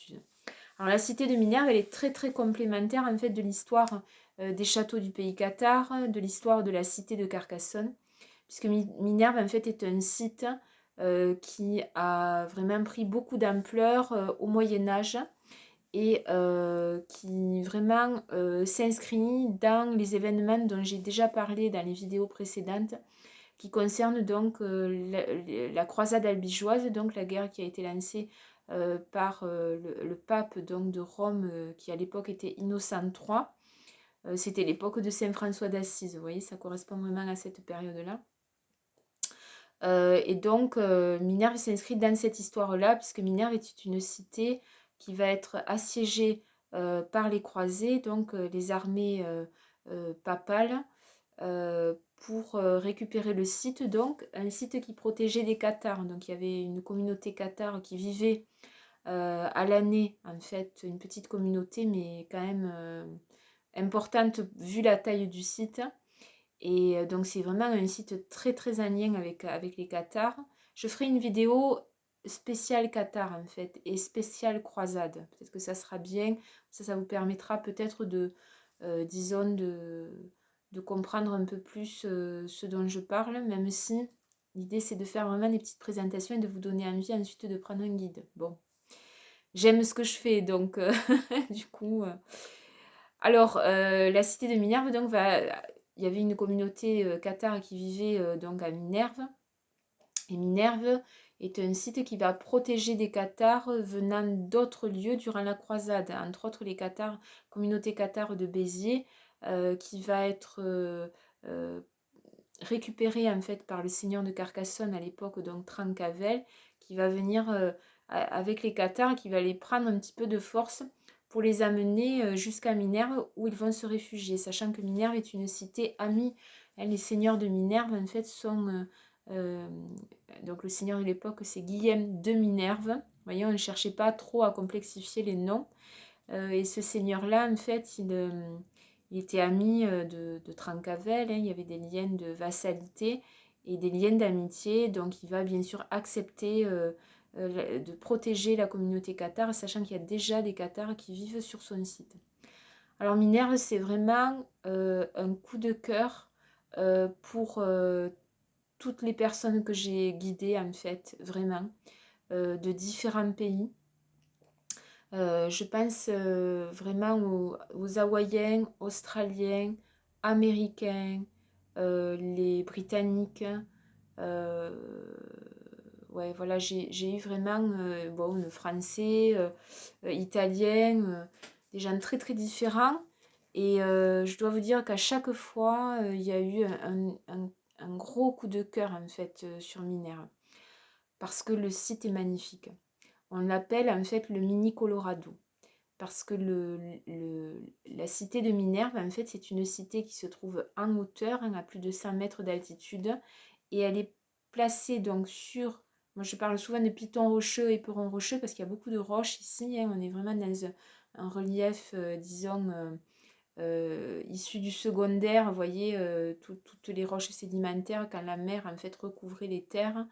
vertus. Alors la cité de Minerve, elle est très très complémentaire en fait de l'histoire des châteaux du pays cathare, de l'histoire de la cité de Carcassonne, puisque Minerve en fait est un site qui a vraiment pris beaucoup d'ampleur au Moyen Âge et qui vraiment s'inscrit dans les événements dont j'ai déjà parlé dans les vidéos précédentes, qui concernent donc la croisade albigeoise, donc la guerre qui a été lancée par le pape donc, de Rome, qui à l'époque était Innocent III. C'était l'époque de Saint François d'Assise, vous voyez, ça correspond vraiment à cette période-là. Et donc, Minerve s'inscrit dans cette histoire-là, puisque Minerve est une cité qui va être assiégée par les croisés, donc les armées papales, pour récupérer le site, donc un site qui protégeait des cathares. Donc il y avait une communauté cathare qui vivait à l'année, en fait, une petite communauté, mais quand même importante vu la taille du site. Et donc c'est vraiment un site très très en lien avec les cathares. Je ferai une vidéo spéciale cathare en fait, et spéciale croisade. Peut-être que ça sera bien, ça vous permettra peut-être de, disons, de comprendre un peu plus ce dont je parle, même si l'idée c'est de faire vraiment des petites présentations et de vous donner envie ensuite de prendre un guide. Bon, j'aime ce que je fais, donc du coup... Alors, la cité de Minerve, donc, il y avait une communauté cathare qui vivait donc à Minerve. Et Minerve est un site qui va protéger des cathares venant d'autres lieux durant la croisade, entre autres les cathares, communauté cathare de Béziers, qui va être euh, récupérée en fait par le seigneur de Carcassonne à l'époque, donc Trancavel, qui va venir avec les cathares, qui va les prendre un petit peu de force pour les amener jusqu'à Minerve où ils vont se réfugier, sachant que Minerve est une cité amie. Les seigneurs de Minerve en fait sont donc le seigneur de l'époque c'est Guillaume de Minerve. Vous voyez, on ne cherchait pas trop à complexifier les noms. Et ce seigneur-là, en fait, il était ami de Trancavel, hein. Il y avait des liens de vassalité et des liens d'amitié. Donc il va bien sûr accepter de protéger la communauté cathare, sachant qu'il y a déjà des cathares qui vivent sur son site. Alors Minerve, c'est vraiment un coup de cœur pour toutes les personnes que j'ai guidées, en fait, vraiment, de différents pays. Je pense vraiment aux Hawaïens, Australiens, Américains, les Britanniques. euh, ouais, voilà, j'ai eu vraiment bon, le français, italien, des gens très très différents. Et je dois vous dire qu'à chaque fois, il y a eu un gros coup de cœur en fait sur Minerve. Parce que le site est magnifique. On l'appelle en fait le mini Colorado. Parce que la cité de Minerve, en fait, c'est une cité qui se trouve en hauteur, hein, à plus de 100 mètres d'altitude. Et elle est placée donc sur... Moi, je parle souvent de piton rocheux et peron rocheux parce qu'il y a beaucoup de roches ici, hein. On est vraiment dans un relief, disons, issu du secondaire. Vous voyez, toutes les roches sédimentaires quand la mer, en fait, recouvrait les terres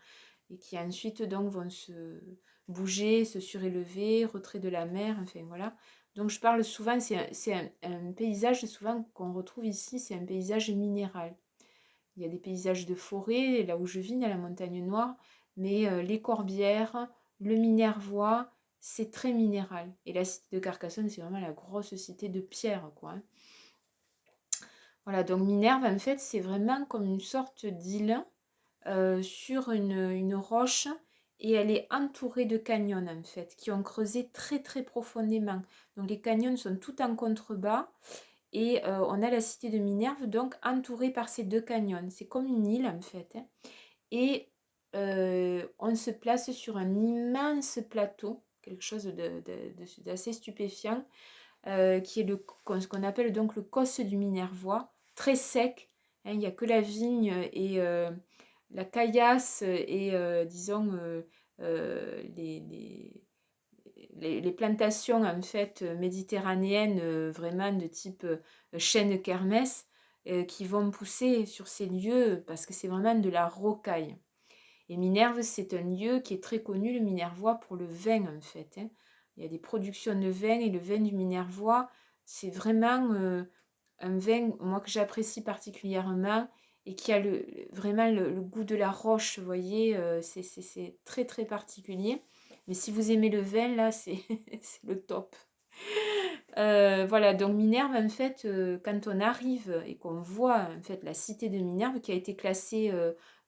et qui ensuite donc vont se bouger, se surélever, retrait de la mer, enfin voilà. Donc je parle souvent, c'est un paysage souvent qu'on retrouve ici, c'est un paysage minéral. Il y a des paysages de forêt, là où je vis, dans la montagne noire, mais les Corbières, le Minervois, c'est très minéral. Et la cité de Carcassonne, c'est vraiment la grosse cité de pierre, quoi, hein. Voilà, donc Minerve, en fait, c'est vraiment comme une sorte d'île sur une roche et elle est entourée de canyons en fait, qui ont creusé très très profondément. Donc les canyons sont tout en contrebas et on a la cité de Minerve donc entourée par ces deux canyons. C'est comme une île en fait, hein. Et on se place sur un immense plateau, quelque chose d'assez stupéfiant, qui est ce qu'on appelle donc le causse du Minervois, très sec, hein. Il n'y a que la vigne et la caillasse et disons les plantations en fait méditerranéennes vraiment de type chêne kermès qui vont pousser sur ces lieux parce que c'est vraiment de la rocaille. Et Minerve, c'est un lieu qui est très connu, le Minervois, pour le vin en fait, hein. il y a des productions de vin, et le vin du Minervois, c'est vraiment un vin, moi, que j'apprécie particulièrement, et qui a vraiment le goût de la roche, vous voyez, c'est très très particulier. Mais si vous aimez le vin, là, c'est c'est le top. Voilà, donc Minerve, en fait, quand on arrive et qu'on voit, en fait, la cité de Minerve, qui a été classée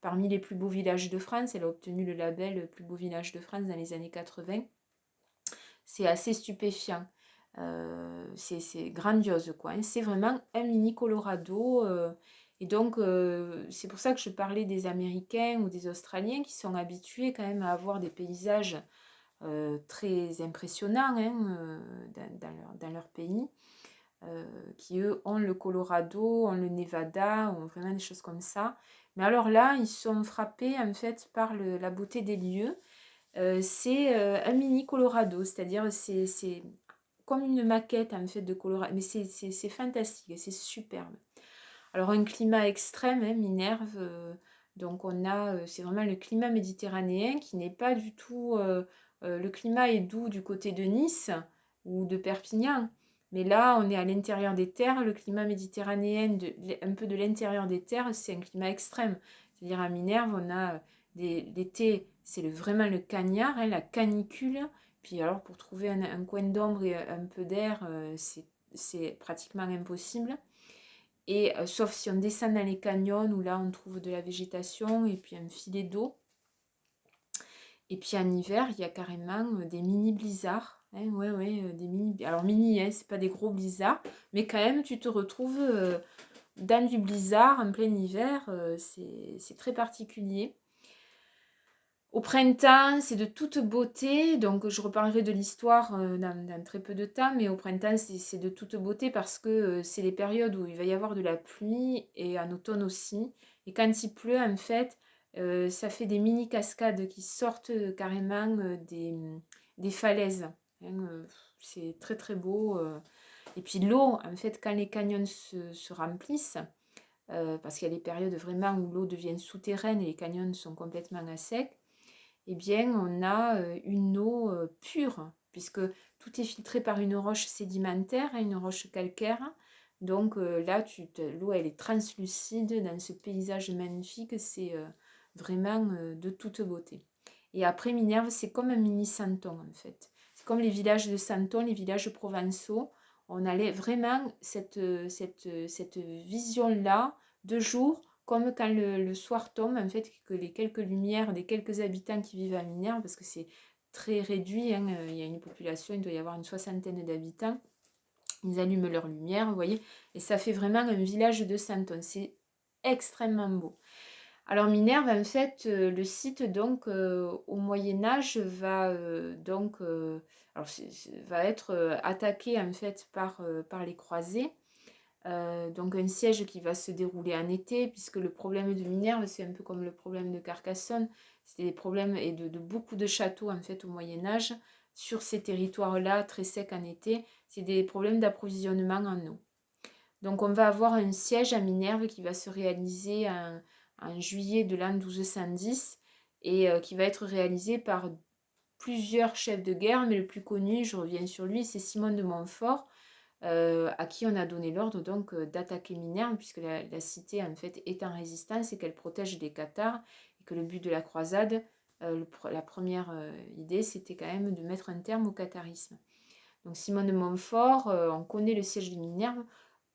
parmi les plus beaux villages de France, elle a obtenu le label plus beau village de France dans les années 80, c'est assez stupéfiant. C'est grandiose, quoi, hein. C'est vraiment un mini Colorado. Et donc, c'est pour ça que je parlais des Américains ou des Australiens qui sont habitués quand même à avoir des paysages très impressionnants, hein, dans leur pays, qui eux ont le Colorado, ont le Nevada, ont vraiment des choses comme ça. Mais alors là, ils sont frappés en fait par la beauté des lieux. C'est un mini Colorado, c'est-à-dire c'est comme une maquette en fait de Colorado, mais c'est fantastique, c'est superbe. Alors un climat extrême, hein, Minerve, donc on a, c'est vraiment le climat méditerranéen qui n'est pas du tout, le climat est doux du côté de Nice ou de Perpignan, mais là on est à l'intérieur des terres, le climat méditerranéen, un peu de l'intérieur des terres, c'est un climat extrême. C'est-à-dire à Minerve, on a l'été, c'est vraiment le cagnard, hein, la canicule, puis alors pour trouver un coin d'ombre et un peu d'air, c'est pratiquement impossible. Et sauf si on descend dans les canyons où là on trouve de la végétation et puis un filet d'eau. Et puis en hiver, il y a carrément des mini blizzards. Hein, ouais, ouais, des mini. Alors mini, hein, c'est pas des gros blizzards, mais quand même tu te retrouves dans du blizzard en plein hiver. C'est très particulier. Au printemps, c'est de toute beauté, donc je reparlerai de l'histoire dans très peu de temps, mais au printemps, c'est de toute beauté parce que c'est les périodes où il va y avoir de la pluie, et en automne aussi. Et quand il pleut, en fait, ça fait des mini cascades qui sortent carrément des falaises, hein, c'est très très beau. Et puis l'eau, en fait, quand les canyons se remplissent, parce qu'il y a des périodes vraiment où l'eau devient souterraine et les canyons sont complètement à sec, eh bien, on a une eau pure, puisque tout est filtré par une roche sédimentaire, hein, une roche calcaire. Donc là, l'eau, elle est translucide dans ce paysage magnifique. C'est vraiment de toute beauté. Et après, Minerve, c'est comme un mini Santon, en fait. C'est comme les villages de Santon, les villages provençaux. On allait vraiment cette vision-là de jour, comme quand le soir tombe, en fait, que les quelques lumières des quelques habitants qui vivent à Minerve, parce que c'est très réduit, hein, il y a une population, il doit y avoir une soixantaine d'habitants, ils allument leur lumière, vous voyez, et ça fait vraiment un village de Santon, c'est extrêmement beau. Alors Minerve, en fait, le site, donc, au Moyen-Âge, va va être attaqué, en fait, par les croisés. Donc un siège qui va se dérouler en été, puisque le problème de Minerve, c'est un peu comme le problème de Carcassonne, c'était des problèmes et de beaucoup de châteaux en fait au Moyen Âge, sur ces territoires-là, très secs en été, c'est des problèmes d'approvisionnement en eau. Donc on va avoir un siège à Minerve qui va se réaliser en juillet de l'an 1210, et qui va être réalisé par plusieurs chefs de guerre, mais le plus connu, je reviens sur lui, c'est Simon de Montfort, à qui on a donné l'ordre donc d'attaquer Minerve, puisque la cité en fait est en résistance et qu'elle protège des cathares, et que le but de la croisade, la première idée, c'était quand même de mettre un terme au catharisme. Donc Simon de Montfort, on connaît le siège de Minerve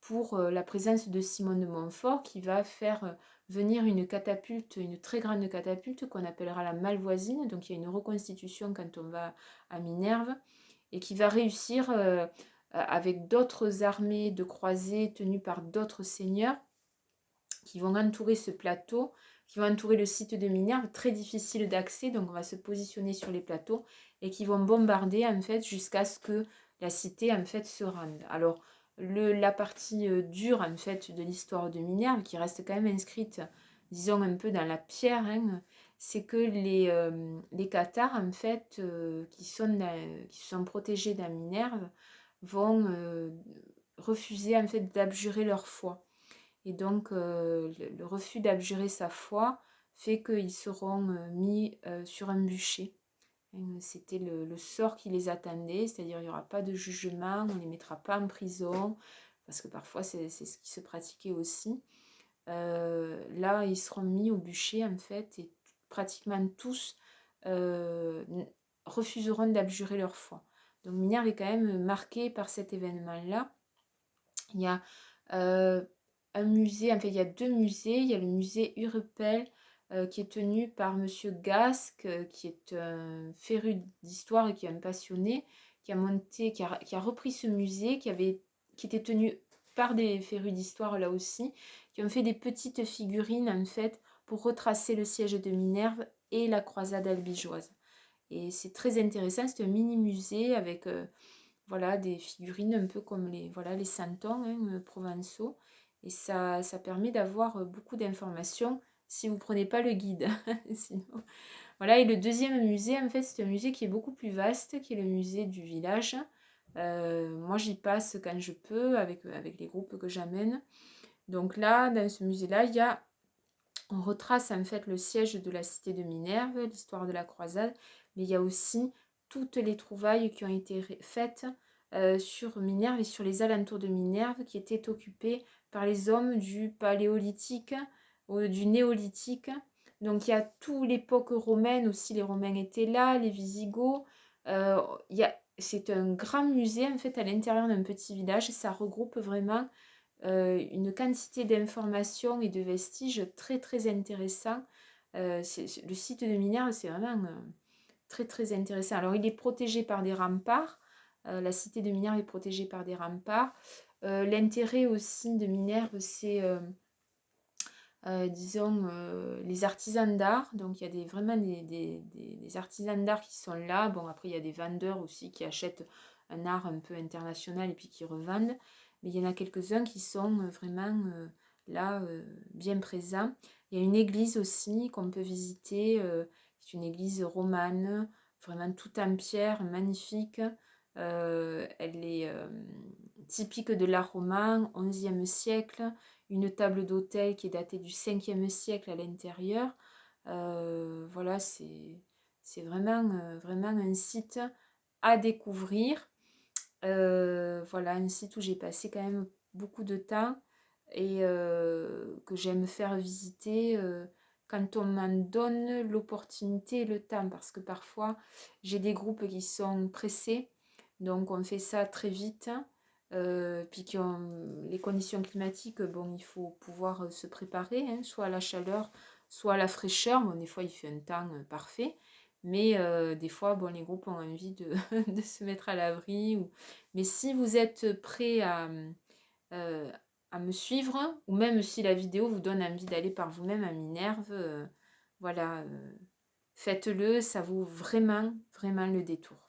pour la présence de Simon de Montfort, qui va faire venir une catapulte, une très grande catapulte qu'on appellera la Malvoisine. Donc il y a une reconstitution quand on va à Minerve, et qui va réussir avec d'autres armées de croisés tenues par d'autres seigneurs, qui vont entourer ce plateau, qui vont entourer le site de Minerve, très difficile d'accès, donc on va se positionner sur les plateaux, et qui vont bombarder en fait jusqu'à ce que la cité en fait se rende. Alors la partie dure en fait de l'histoire de Minerve, qui reste quand même inscrite, disons un peu dans la pierre, hein, c'est que les cathares en fait qui sont protégés dans Minerve vont refuser en fait d'abjurer leur foi. Et donc, le refus d'abjurer sa foi fait qu'ils seront mis sur un bûcher. C'était le sort qui les attendait, c'est-à-dire il n'y aura pas de jugement, on ne les mettra pas en prison, parce que parfois c'est ce qui se pratiquait aussi. Là, ils seront mis au bûcher, en fait, et pratiquement tous refuseront d'abjurer leur foi. Donc Minerve est quand même marquée par cet événement-là. Il y a un musée, en fait, il y a 2 musées. Il y a le musée Urepel, qui est tenu par Monsieur Gasque, qui est un féru d'histoire et qui est un passionné, qui a repris ce musée, qui était tenu par des férus d'histoire là aussi, qui ont fait des petites figurines, en fait, pour retracer le siège de Minerve et la croisade albigeoise. Et c'est très intéressant, c'est un mini musée avec voilà, des figurines un peu comme les santons, hein, provençaux. Et ça permet d'avoir beaucoup d'informations si vous ne prenez pas le guide. Sinon... Voilà, et le deuxième musée, en fait, c'est un musée qui est beaucoup plus vaste, qui est le musée du village. Moi, j'y passe quand je peux, avec les groupes que j'amène. Donc là, dans ce musée-là, on retrace en fait le siège de la cité de Minerve, l'histoire de la croisade, mais il y a aussi toutes les trouvailles qui ont été faites sur Minerve et sur les alentours de Minerve, qui étaient occupés par les hommes du paléolithique ou du néolithique. Donc il y a toute l'époque romaine aussi, les Romains étaient là, les Visigoths. C'est un grand musée en fait à l'intérieur d'un petit village, ça regroupe vraiment une quantité d'informations et de vestiges très très intéressants. Le site de Minerve, c'est vraiment très très intéressant. Alors il est protégé par des remparts, la cité de Minerve est protégée par des remparts. L'intérêt aussi de Minerve, c'est disons les artisans d'art. Donc il y a vraiment des artisans d'art qui sont là. Bon, après il y a des vendeurs aussi qui achètent un art un peu international et puis qui revendent. Mais il y en a quelques-uns qui sont vraiment là, bien présents. Il y a une église aussi qu'on peut visiter. C'est une église romane, vraiment toute en pierre, magnifique. Elle est typique de l'art roman, 11e siècle. Une table d'autel qui est datée du 5e siècle à l'intérieur. Voilà, c'est vraiment un site à découvrir. Voilà, un site où j'ai passé quand même beaucoup de temps et que j'aime faire visiter quand on m'en donne l'opportunité et le temps, parce que parfois j'ai des groupes qui sont pressés, donc on fait ça très vite, puis qui ont les conditions climatiques, bon, il faut pouvoir se préparer, hein, soit à la chaleur, soit à la fraîcheur. Bon, des fois il fait un temps parfait, mais des fois, bon, les groupes ont envie de, de se mettre à l'abri. Mais si vous êtes prêt euh, à me suivre, ou même si la vidéo vous donne envie d'aller par vous-même à Minerve, voilà, faites-le, ça vaut vraiment, vraiment le détour.